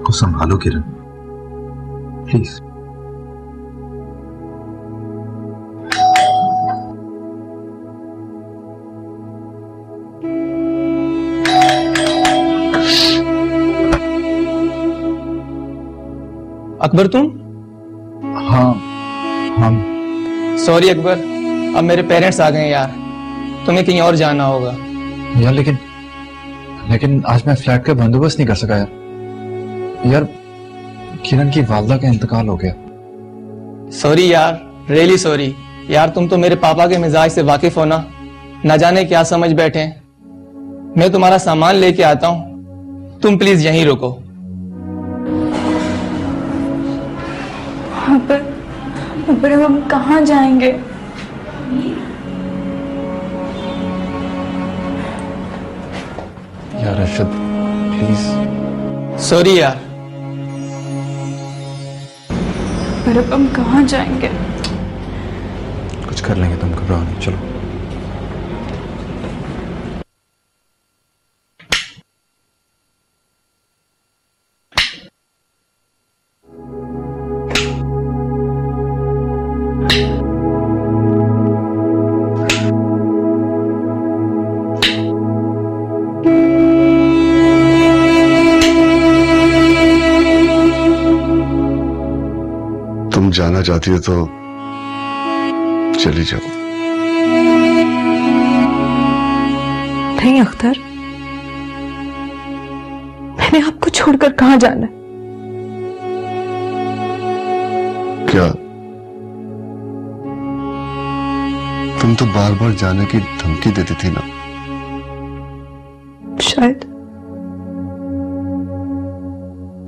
को संभालो किरण, प्लीज। अकबर तुम? हाँ हाँ। सॉरी अकबर, अब मेरे पेरेंट्स आ गए हैं यार, तुम्हें कहीं और जाना होगा। यार लेकिन आज मैं फ्लैट का बंदोबस्त नहीं कर सका यार। किरण की वालदा का इंतकाल हो गया। सॉरी यार, रियली सॉरी यार। तुम तो मेरे पापा के मिजाज से वाकिफ हो ना, न जाने क्या समझ बैठे। मैं तुम्हारा सामान लेके आता हूं, तुम प्लीज यहीं रुको। पर हम कहाँ जाएंगे? यार अरशद प्लीज। सॉरी यार। पर अब हम कहाँ जाएंगे? कुछ कर लेंगे, तुम घबराओ नहीं, चलो। तुम जाना चाहती हो तो चली जाओ। नहीं अख्तर, मैंने आपको छोड़कर कहाँ जाना है? क्या तुम तो बार बार जाने की धमकी देती थी ना?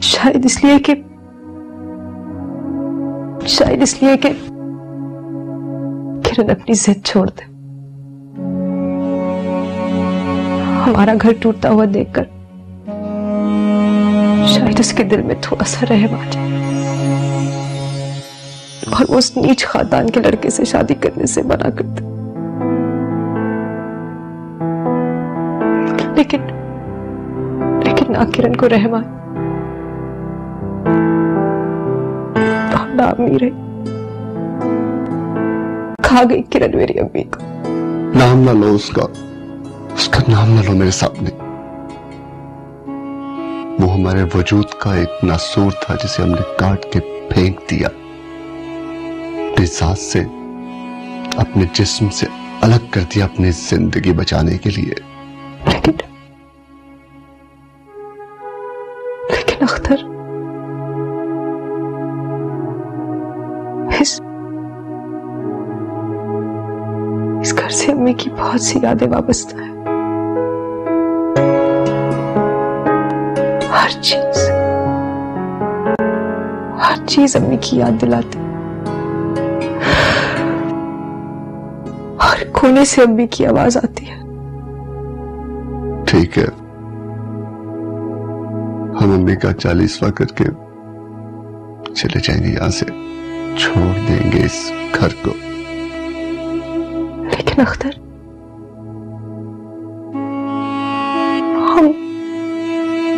शायद इसलिए कि किरण अपनी जिद छोड़ दे। हमारा घर टूटता हुआ देखकर शायद उसके दिल में थोड़ा सा रहम आ जाए और वो उस नीच खानदान के लड़के से शादी करने से मना कर दे। लेकिन ना किरण को रहम आए और ना अम्मी रही। खा गई किरण मेरी अम्मी को। नाम ना लो उसका नाम ना लो मेरे सामने। वो हमारे वजूद का एक नासूर था जिसे हमने काट के फेंक दिया, अपनी जात से, अपने जिस्म से अलग कर दिया अपनी जिंदगी बचाने के लिए। लेकिन अख्तर, इस घर से अम्मी की बहुत सी यादें वाबस्ता है। हर चीज अम्मी की याद दिलाती। हर कोने से अम्मी की आवाज आती है। ठीक है, हम अम्मी का 40वां करके चले जाएंगे यहां से, छोड़ देंगे इस घर को। लेकिन अख्तर,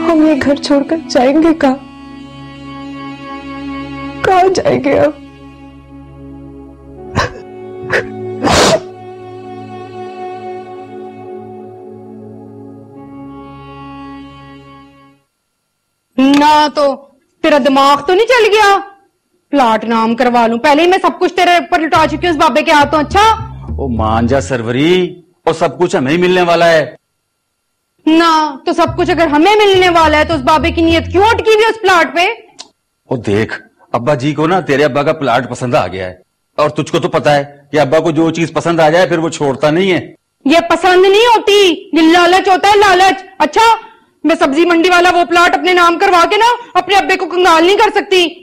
हम ये घर छोड़कर जाएंगे कहाँ? कहाँ जाएंगे अब? ना तो तेरा दिमाग तो नहीं चल गया? प्लाट नाम करवा लूं, पहले ही मैं सब कुछ तेरे ऊपर लुटा चुकी हूं उस बाबे के हाथों। अच्छा ओ मांझा सरवरी, और सब कुछ हमें ही मिलने वाला है ना। तो सब कुछ अगर हमें मिलने वाला है तो उस बाबे की नीयत क्यों अटकी हुई उस प्लाट पे? ओ देख, अब्बा जी को ना तेरे अब्बा का प्लाट पसंद आ गया है, और तुझको तो पता है कि अब्बा को जो चीज पसंद आ जाए फिर वो छोड़ता नहीं है। ये पसंद नहीं होती, ये लालच होता है, लालच। अच्छा, मैं सब्जी मंडी वाला वो प्लाट अपने नाम करवा के ना अपने अब्बे को कंगाल नहीं कर सकती।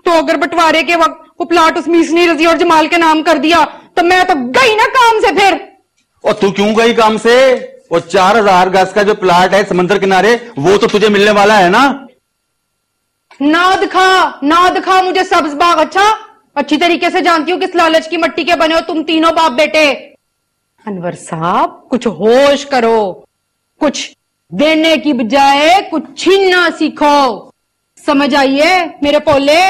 तो अगर बंटवारे के वक्त वो प्लाट उस मीसनी, रजी और जमाल के नाम कर दिया तो मैं तो गई ना काम से फिर। और तू क्यों गई काम से? वो 4000 गज का जो प्लाट है समंदर किनारे, वो तो तुझे मिलने वाला है ना। ना दिखा मुझे सब्ज बाग। अच्छा, अच्छी तरीके से जानती हूँ किस लालच की मट्टी के बने हो तुम तीनों बाप बेटे। अनवर साहब, कुछ होश करो, कुछ देने की बजाय कुछ छीनना सीखो। समझ आइए मेरे पोले।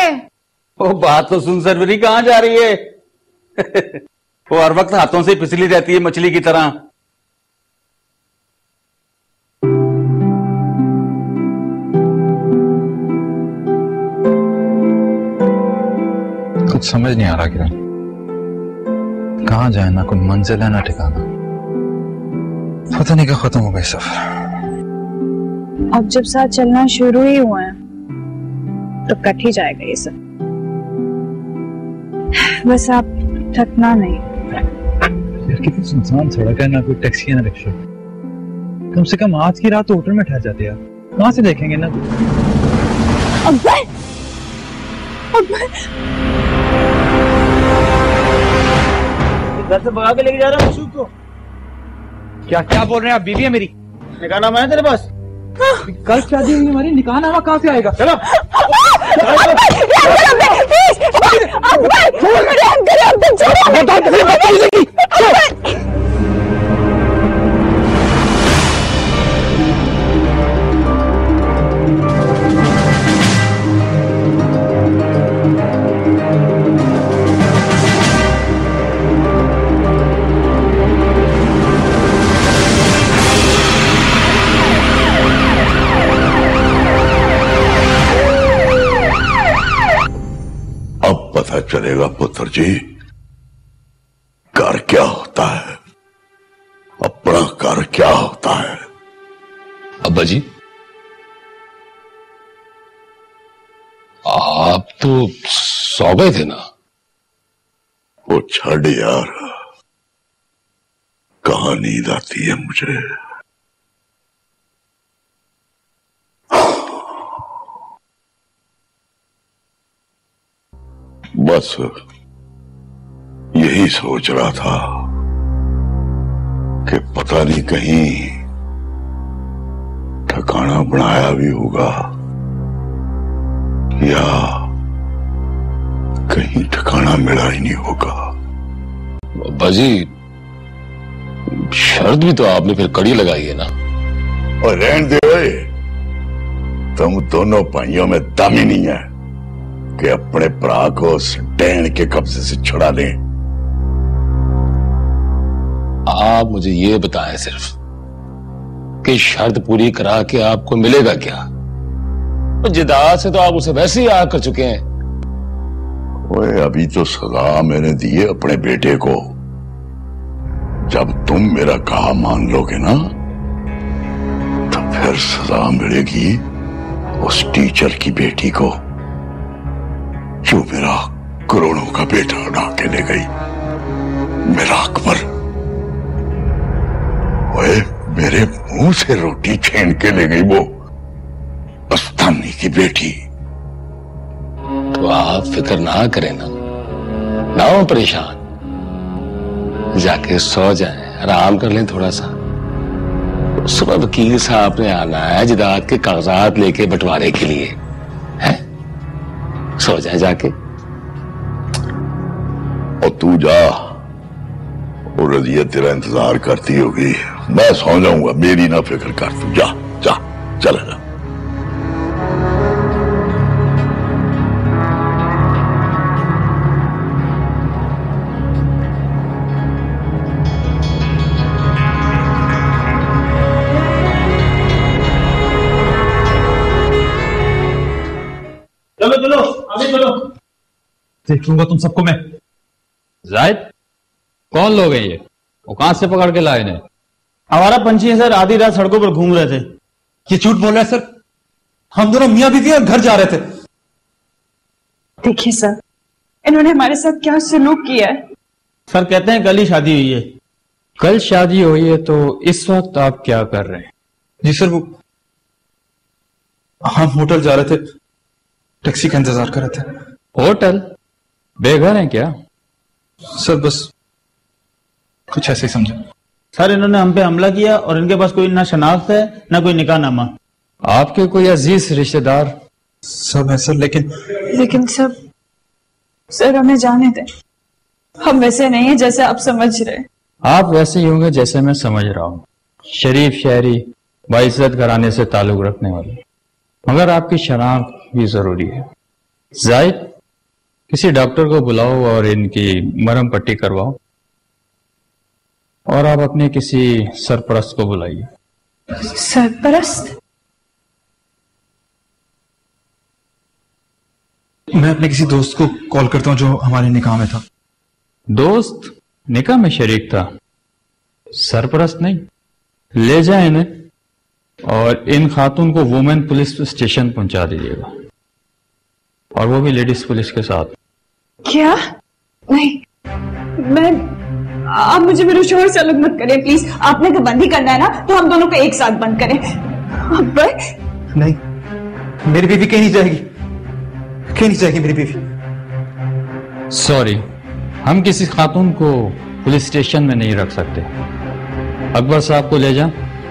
वो बात तो सुन सरवरी, कहां जा रही है? वो हर वक्त हाथों से फिसली रहती है मछली की तरह। कुछ समझ नहीं आ रहा किरण, कहां जाए, ना कोई मंजिल है ना ठिकाना। पता नहीं कब खत्म हो गई सफर। अब जब साथ चलना शुरू ही हुआ है तो कट ही जाएगा ये सब। बस आप थकना नहीं। यार कितनी सुनसान सड़क है, ना कोई टैक्सी ना रिक्शा। कम से कम आज की रात तो होटल में ठहर जाते यार, कहां से देखेंगे ना। घर से भगा के लेके जा रहा हूँ मशूक को। क्या क्या बोल रहे हैं आप? बीवी है मेरी। निकाह नामा है तेरे पास? कल शादी हुई हमारी, निकाह नामा कहाँ से आएगा? चलो पता चलेगा पुत्र जी, घर क्या होता है, अपना घर क्या होता है। अब्बा जी, आप तो सो गए थे ना? वो छड़ यार, कहां नींद आती है मुझे। बस यही सोच रहा था कि पता नहीं कहीं ठिकाना बनाया भी होगा या कहीं ठिकाना मिला ही नहीं होगा। अब्बा जी, शर्त भी तो आपने फिर कड़ी लगाई है ना। और रहने दे ओए, तुम दोनों भाइयों में दम ही नहीं है कि अपने भरा को उस डैन के कब्जे से छुड़ा लें। आप मुझे ये बताएं सिर्फ कि शर्त पूरी करा के आपको मिलेगा क्या? तो जिदाद से तो आप उसे वैसे ही आग कर चुके हैं। ओए, अभी तो सजा मैंने दी है अपने बेटे को। जब तुम मेरा कहा मान लोगे ना, तो फिर सजा मिलेगी उस टीचर की बेटी को जो मेरा करोड़ों का बेटा उड़ा के ले गई, मेरा अकबर। ओए, मेरे मुंह से रोटी छीन के ले गई वो मस्तानी की बेटी। तो आप फिक्र ना करें ना हो परेशान, जाके सो जाएं, आराम कर लें थोड़ा सा। सुबह वकील साहब ने आना है जिदाद के कागजात लेके बंटवारे के लिए, है? सो जाए जाके। और तू जा, और रजिया तेरा इंतजार करती होगी। मैं सो जाऊंगा, मेरी ना फिक्र कर, तू जा जा, चला जा। चलो चलो आगे चलो। देख लूंगा तुम सबको मैं। जाहिद, कौन लोग हैं ये? वो कहां से पकड़ के लाए इन्हें? हमारा पंछी है सर, आधी रात सड़कों पर घूम रहे थे। ये झूठ बोल रहा है सर, हम दोनों मियां बीवी और घर जा रहे थे। देखिए सर, इन्होंने हमारे साथ क्या सलूक किया है। सर कहते हैं कल ही शादी हुई है। कल शादी हुई है तो इस वक्त आप क्या कर रहे हैं? जी सर, वो हम होटल जा रहे थे, टैक्सी का इंतजार कर रहे थे। होटल? बेघर हैं क्या? सर बस कुछ ऐसे ही समझा। सर इन्होंने हम पे हमला किया और इनके पास कोई ना शनाख्त है ना कोई निकाह नामा। आपके कोई अजीज रिश्तेदार? सब है सर, लेकिन सर हमें जाने दें, हम वैसे नहीं है जैसे आप समझ रहे। आप वैसे ही होंगे जैसे मैं समझ रहा हूँ, शरीफ शहरी, बाइज्जत घराने से ताल्लुक रखने वाले। मगर आपकी शनाख्त भी जरूरी है। जाहिद, किसी डॉक्टर को बुलाओ और इनकी मरहम पट्टी करवाओ, और आप अपने किसी सरपरस्त को बुलाइए। सरपरस्त? मैं अपने किसी दोस्त को कॉल करता हूं जो हमारे निकाह में था। दोस्त निकाह में शरीक था, सरपरस्त नहीं। ले जाए इन्हें और इन खातून को वुमेन पुलिस स्टेशन पहुंचा दीजिएगा, और वो भी लेडीज पुलिस के साथ। क्या? नहीं, मैं, आप मुझे मेरे शोहर से अलग मत करें प्लीज। आपने तो बंद ही करना है ना, तो हम दोनों को एक साथ बंद करें। नहीं, मेरी बीवी कहीं नहीं जाएगी, कहीं नहीं जाएगी मेरी बीवी। सॉरी, हम किसी खातून को पुलिस स्टेशन में नहीं रख सकते। अकबर साहब को ले जा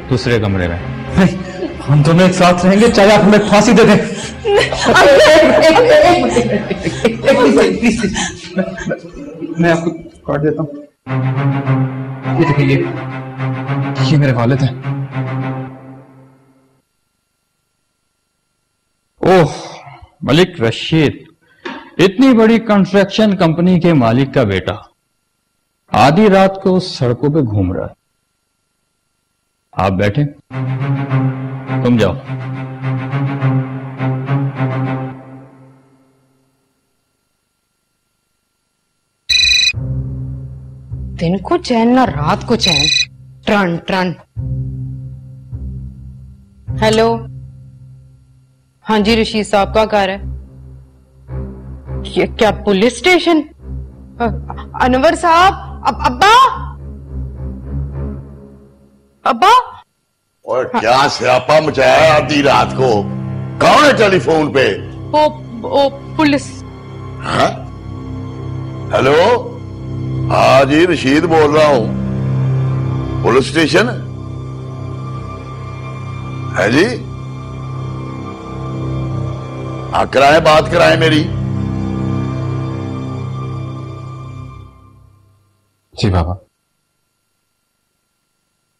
दूसरे कमरे में। नहीं, हम दोनों एक साथ रहेंगे, चाहे आप हमें फांसी दे दें। मैं आपको कार्ड देता हूँ, ये देखिए, ये मेरे वालिद हैं। ओह, मलिक रशीद, इतनी बड़ी कंस्ट्रक्शन कंपनी के मालिक का बेटा आधी रात को सड़कों पे घूम रहा है। आप बैठे, तुम जाओ। दिन को चैन ना रात को चैन, ट्रन ट्रन। हेलो, हाँ जी, रशीद साहब का घर है। ये क्या पुलिस स्टेशन? अनवर साहब, अब्बा, अब्बा। और क्या स्यापा मचाया आधी रात को? कौन है टेलीफोन पे? ओ पुलिस। हाँ? हेलो, हाँ जी, रशीद बोल रहा हूं। पुलिस स्टेशन है जी? हाँ, कराए, बात कराए मेरी। जी बाबा,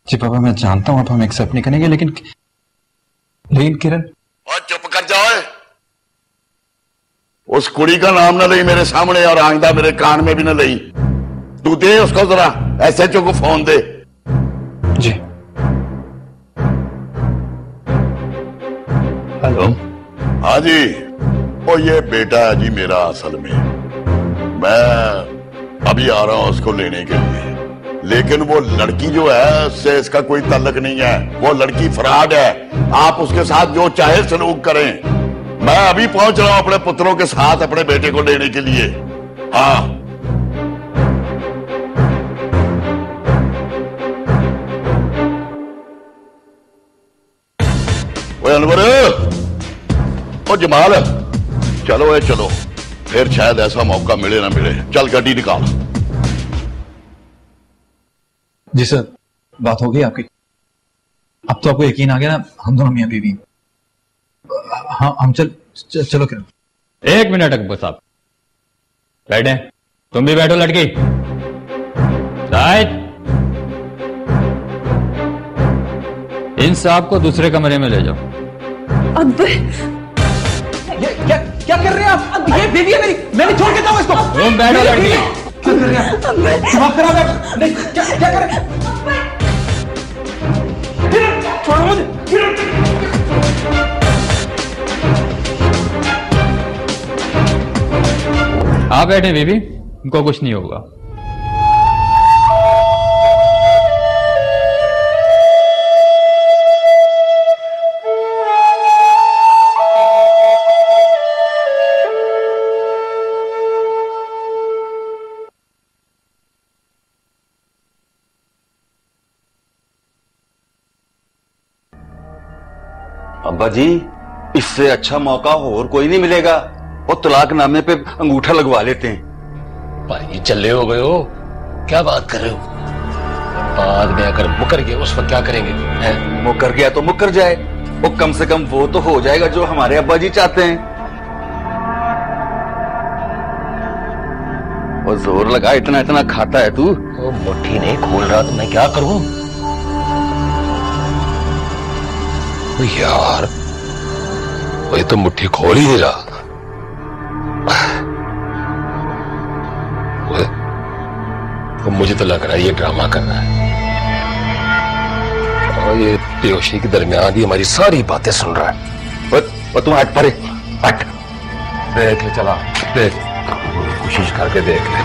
जी बाबा, मैं जानता हूं आप हम एक्सेप्ट नहीं करेंगे, लेकिन किरण। और चुप कर जाओ, उस कुड़ी का नाम ना लई मेरे सामने, और आइंदा मेरे कान में भी ना लई। तू दे उसको जरा, एसएचओ को फोन दे। जी। हेलो। हाँ जी, वो ये बेटा है जी मेरा असल में। मैं अभी आ रहा हूं उसको लेने के लिए, लेकिन वो लड़की जो है उससे इसका कोई ताल्लुक नहीं है। वो लड़की फराड है। आप उसके साथ जो चाहे सलूक करें। मैं अभी पहुंच रहा हूं अपने पुत्रों के साथ अपने बेटे को लेने के लिए। हाँ, ओए अनवर, ओ जमाल, चलो चलो, फिर शायद ऐसा मौका मिले ना मिले। चल गाड़ी निकाल। जी सर, बात हो गई आपकी? अब तो आपको यकीन आ गया ना, हम दोनों मियां बीवी। हाँ, हम चलो किरण। एक मिनट अकबर साहब, बैठे। तुम भी बैठो लड़की। शायद इन साहब को दूसरे कमरे में ले जाओ। अकबर, क्या कर रहे हैं आप? अब ये बेबी है मेरी, मैं नहीं छोड़ के जाऊंगा इसको। तुम बैठो लड़की। क्या कर रहे हैं? दिमाग खराब है। नहीं, क्या कर रहे हैं? छोड़ो मुझे। आप बैठे बेबी, इनको कुछ नहीं होगा। अब्बा जी, इससे अच्छा मौका और कोई नहीं मिलेगा। वो तलाकनामे पे अंगूठा लगवा लेते हैं। भाई चले हो गए हो, क्या बात कर रहे हो? बाद में अगर मुकर गए उस वक्त क्या करेंगे? मुकर गया तो मुकर जाए, वो कम से कम वो तो हो जाएगा जो हमारे अब्बा जी चाहते हैं। वो जोर लगा, इतना इतना खाता है तू। वो मुट्ठी नहीं खोल रहा तो मैं क्या करूं? यार, वो तो मुट्ठी खोल ही नहीं रहा। वो मुझे तो लग रहा है ये ड्रामा कर रहा है और ये बेहोशी के दरमियान ही हमारी सारी बातें सुन रहा है। वो तुम हट परे, हट। देख ले, चला देख, कोशिश करके देख ले।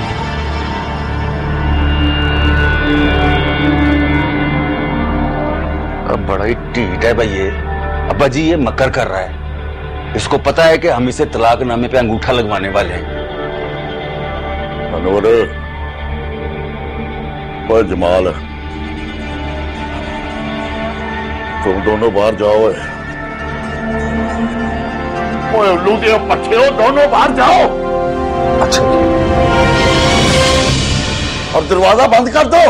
अब बड़ा ही टीट है भाई ये। अब्बा जी ये मकर कर रहा है, इसको पता है कि हम इसे तलाकनामे पे अंगूठा लगवाने वाले हैं। मनोहर, वो जमाल, तुम दोनों बाहर जाओ। ओए उल्लू के पट्टे हो, दोनों बाहर जाओ। अच्छा। और दरवाजा बंद कर दो।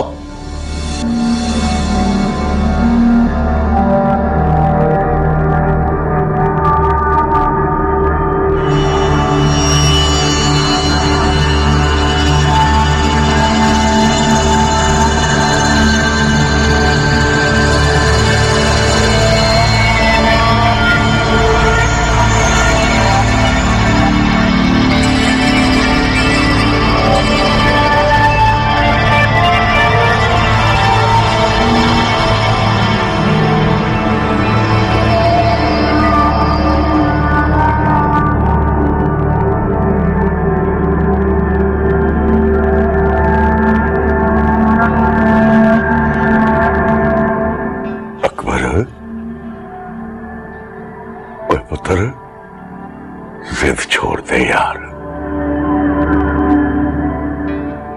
जिद छोड़ दे यार।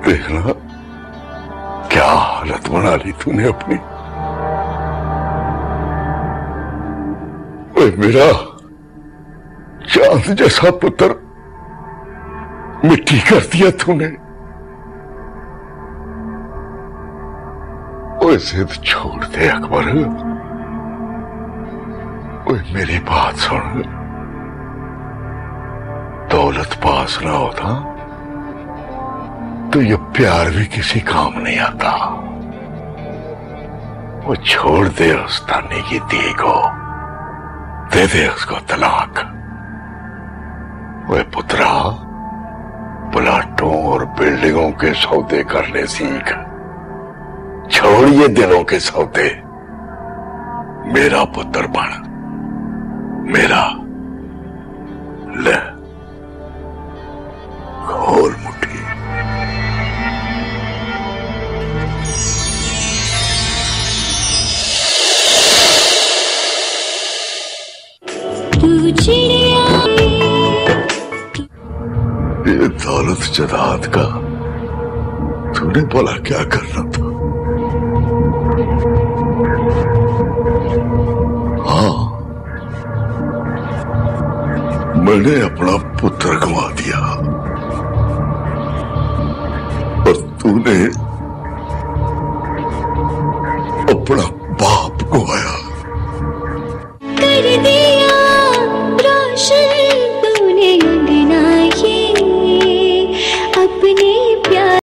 देखना क्या हालत बना ली तूने अपनी। ओए मेरा चांद जैसा पुत्र मिट्टी कर दिया तूने। ओए जिद छोड़ दे अकबर। ओए मेरी बात सुन, दौलत पास ना होता तो ये प्यार भी किसी काम नहीं आता। वो छोड़ दे उस ताने की दी को, दे दे उसको तलाक। वो पुत्रा, प्लाटों और बिल्डिंगों के सौदे करने सीख, छोड़ ये दिलों के सौदे। मेरा पुत्र बन, मेरा। ले खोल मुट्ठी। ये दौलत जदाद का तूने बोला क्या करना था? हाँ, मैंने अपना पुत्र गंवा दिया और तूने अपना बाप गंवाया।